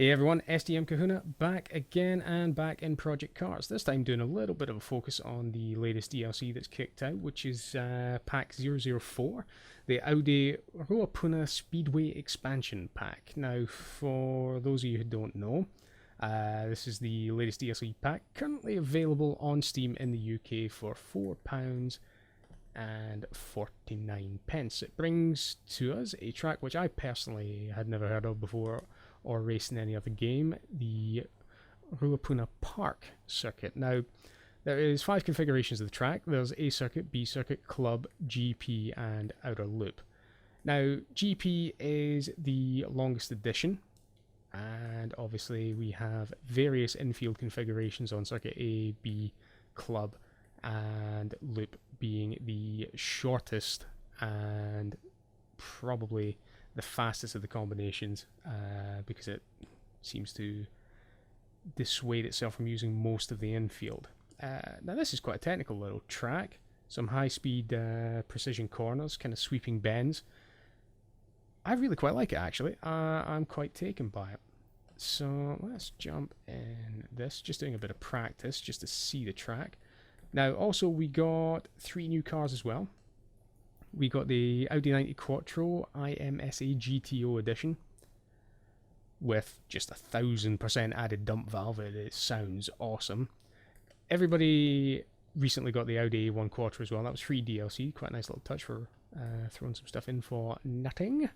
Hey everyone, SDM Kahuna back again and back in Project Cars. This time doing a little bit of a focus on the latest DLC that's kicked out, which is Pack 004, the Audi Ruapuna Speedway Expansion Pack. Now, for those of you who don't know, this is the latest DLC pack, currently available on Steam in the UK for £4.49. It brings to us a track which I personally had never heard of before or raced in any other game, the Ruapuna Park circuit. Now, there is 5 configurations of the track. There's A circuit, B circuit, club, GP, and outer loop. Now, GP is the longest edition, and obviously we have various infield configurations on circuit A, B, club, and loop being the shortest and probably the fastest of the combinations, because it seems to dissuade itself from using most of the infield. Now this is quite a technical little track, some high speed precision corners, kind of sweeping bends. I really quite like it actually. I'm quite taken by it. So let's jump in this, just doing a bit of practice just to see the track. Now also we got 3 new cars as well. We got the Audi 90 Quattro IMSA GTO edition with just 1000% added dump valve. It sounds awesome. Everybody recently got the Audi A1 Quattro as well. That was free DLC. Quite a nice little touch for throwing some stuff in for nothing.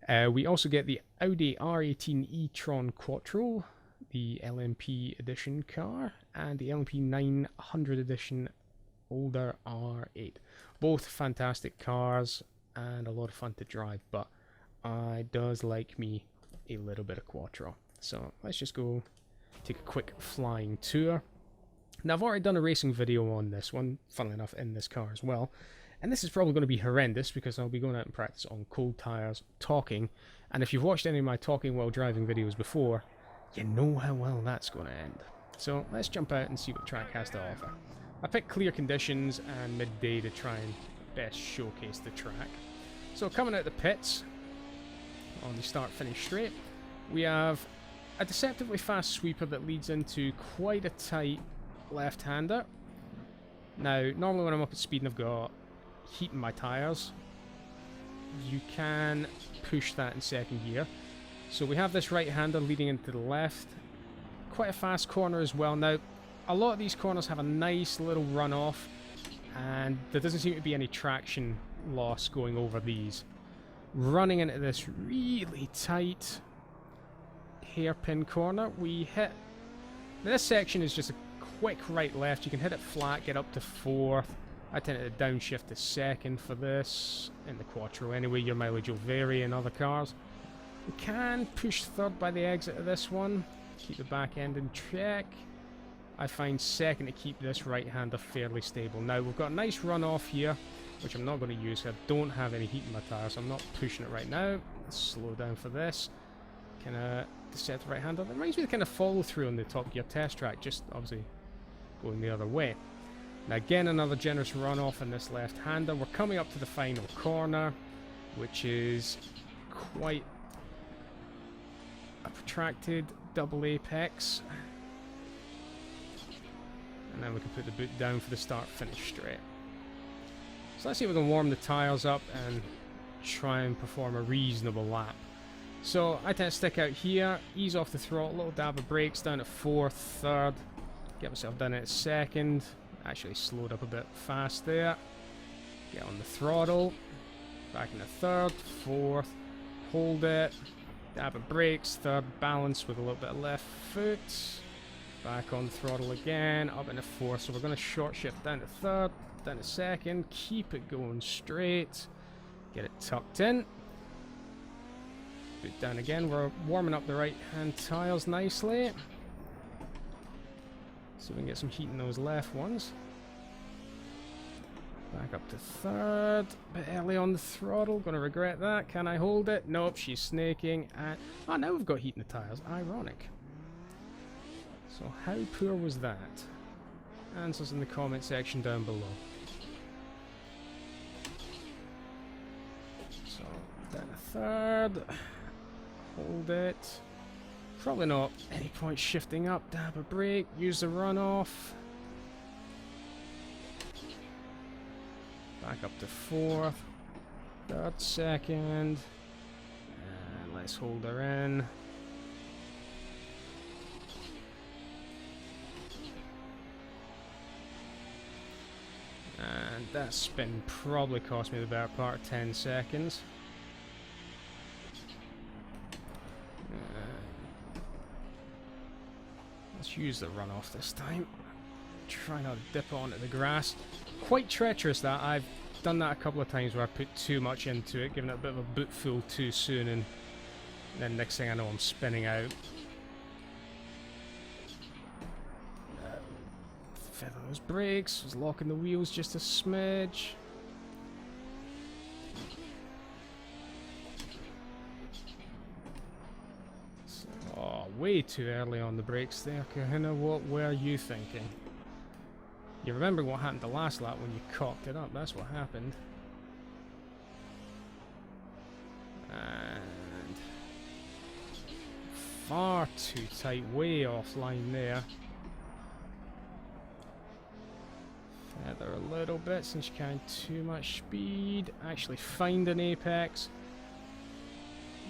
We also get the Audi R18 e-tron Quattro, the LMP edition car, and the LMP 900 edition older R8. Both fantastic cars and a lot of fun to drive, but I does like me a little bit of Quattro. So let's just go take a quick flying tour. Now I've already done a racing video on this one, funnily enough, in this car as well. And this is probably going to be horrendous because I'll be going out and practice on cold tires, talking. And if you've watched any of my talking while driving videos before, you know how well that's going to end. So let's jump out and see what the track has to offer. I picked clear conditions and midday to try and best showcase the track. So coming out the pits, on the start-finish straight, we have a deceptively fast sweeper that leads into quite a tight left-hander. Now, normally when I'm up at speed and I've got heat in my tyres, you can push that in second gear. So we have this right-hander leading into the left. Quite a fast corner as well. Now, a lot of these corners have a nice little runoff, and there doesn't seem to be any traction loss going over these. Running into this really tight hairpin corner, we hit... Now this section is just a quick right-left. You can hit it flat, get up to 4th. I tend to downshift to 2nd for this, in the Quattro anyway. Your mileage will vary in other cars. We can push 3rd by the exit of this one, keep the back end in check. I find 2nd to keep this right-hander fairly stable. Now, we've got a nice run-off here, which I'm not going to use. I don't have any heat in my tyres, so I'm not pushing it right now. Let's slow down for this. Kind of set the right-hander. That reminds me of the kind of follow-through on the Top Gear test track, just obviously going the other way. Now, again, another generous run-off in this left-hander. We're coming up to the final corner, which is quite a protracted double apex. And then we can put the boot down for the start-finish straight. So let's see if we can warm the tyres up and try and perform a reasonable lap. So I tend to stick out here, ease off the throttle, little dab of brakes down at 4th, 3rd, get myself down at 2nd, actually slowed up a bit fast there, get on the throttle, back into 3rd, 4th, hold it, dab of brakes, 3rd, balance with a little bit of left foot. Back on the throttle again, up into 4th, so we're going to short shift down to 3rd, down to 2nd, keep it going straight, get it tucked in, boot down again. We're warming up the right hand tyres nicely, so we can get some heat in those left ones. Back up to 3rd, bit early on the throttle, going to regret that. Can I hold it? Nope, she's snaking, and oh, now we've got heat in the tyres, ironic. So how poor was that? Answers in the comment section down below. So down to 3rd, hold it, Probably not any point shifting up, dab a brake, use the runoff. Back up to 4th, 3rd, 2nd, and let's hold her in. And that spin probably cost me the better part of 10 seconds. Let's use the runoff this time. Try not to dip onto the grass. Quite treacherous that. I've done that a couple of times where I put too much into it, giving it a bit of a boot full too soon, and then next thing I know I'm spinning out. Feather those brakes, was locking the wheels just a smidge. Oh, way too early on the brakes there, Kahuna. What were you thinking? You remember what happened the last lap when you cocked it up? That's what happened. And far too tight, way offline there. Feather a little bit since you carried too much speed. Actually find an apex.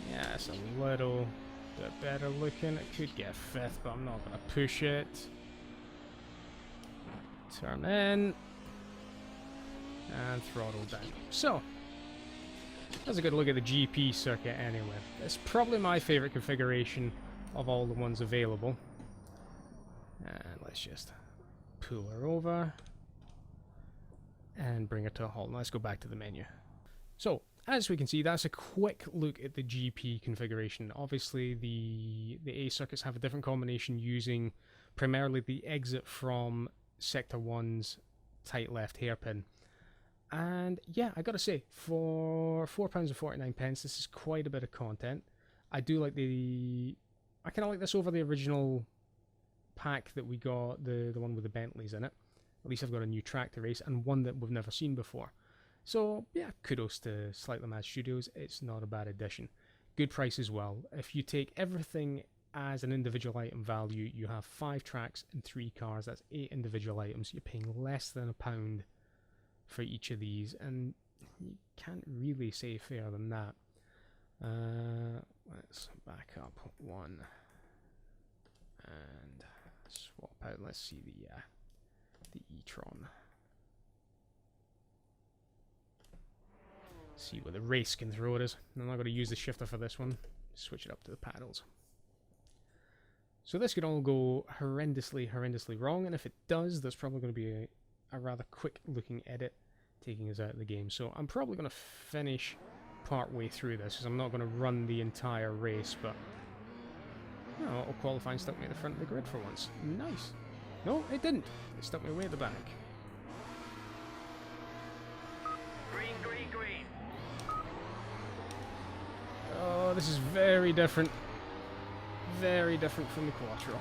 Yeah, it's a little bit better looking. It could get 5th, but I'm not going to push it. Turn in. And throttle down. So, that's a good look at the GP circuit anyway. It's probably my favourite configuration of all the ones available. And let's just pull her over and bring her to a halt. Let's go back to the menu. So, as we can see, that's a quick look at the GP configuration. Obviously, the A circuits have a different combination using primarily the exit from Sector 1's tight left hairpin. And yeah, I gotta say, for £4.49, this is quite a bit of content. I do like I kind of like this over the original pack that we got, the one with the Bentleys in it. At least I've got a new track to race, and one that we've never seen before. So yeah, kudos to Slightly Mad Studios. It's not a bad addition. Good price as well. If you take everything as an individual item value, you have 5 tracks and 3 cars. That's 8 individual items. You're paying less than £1 for each of these, and you can't really say fairer than that. Let's back up 1 and swap out. Let's see the e-tron. See where the race can throw it is. I'm not going to use the shifter for this one. Switch it up to the paddles. So this could all go horrendously wrong, and if it does, there's probably going to be a rather quick looking edit taking us out of the game. So I'm probably going to finish part way through this, because I'm not going to run the entire race, but auto qualifying stuck me at the front of the grid for once. Nice. No, it didn't. It stuck me way at the back. Green, green, green. Oh, this is very different. Very different from the Quattro.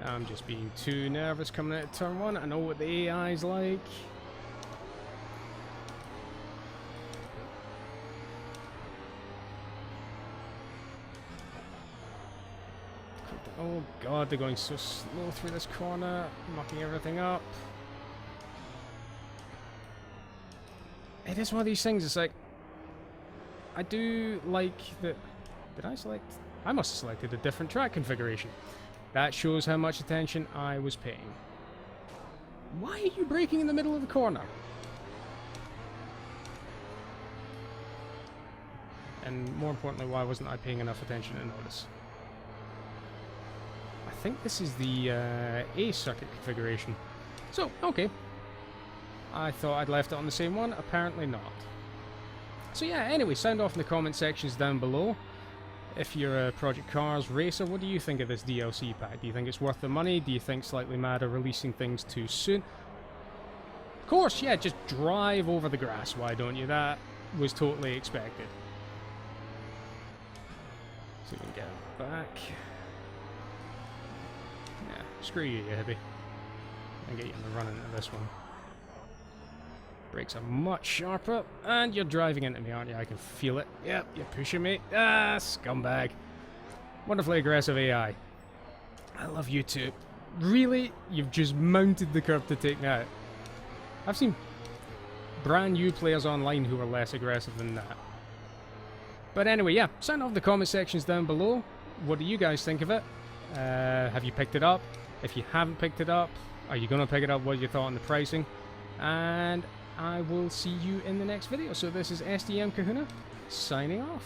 I'm just being too nervous coming out of turn 1. I know what the AI's like. Oh god, they're going so slow through this corner, mucking everything up. It is one of these things, it's like, I do like that. Did I select? I must have selected a different track configuration. That shows how much attention I was paying. Why are you braking in the middle of the corner? And more importantly, why wasn't I paying enough attention to notice? I think this is the A circuit configuration. So, okay. I thought I'd left it on the same one, apparently not. So yeah, anyway, sound off in the comment sections down below. If you're a Project Cars racer, what do you think of this DLC pack? Do you think it's worth the money? Do you think Slightly Mad are releasing things too soon? Of course, yeah, just drive over the grass, why don't you? That was totally expected. So we can get it back. Yeah, screw you, you hippie. I'll get you in the running into this one. Brakes are much sharper, and you're driving into me, aren't you? I can feel it. Yep, you're pushing me. Ah, scumbag. Wonderfully aggressive AI. I love you too. Really? You've just mounted the curb to take me out. I've seen brand new players online who are less aggressive than that. But anyway, yeah, sound off the comment sections down below. What do you guys think of it? Have you picked it up? If you haven't picked it up, are you going to pick it up? What are your thoughts on the pricing? And I will see you in the next video. So this is SDM Kahuna, signing off.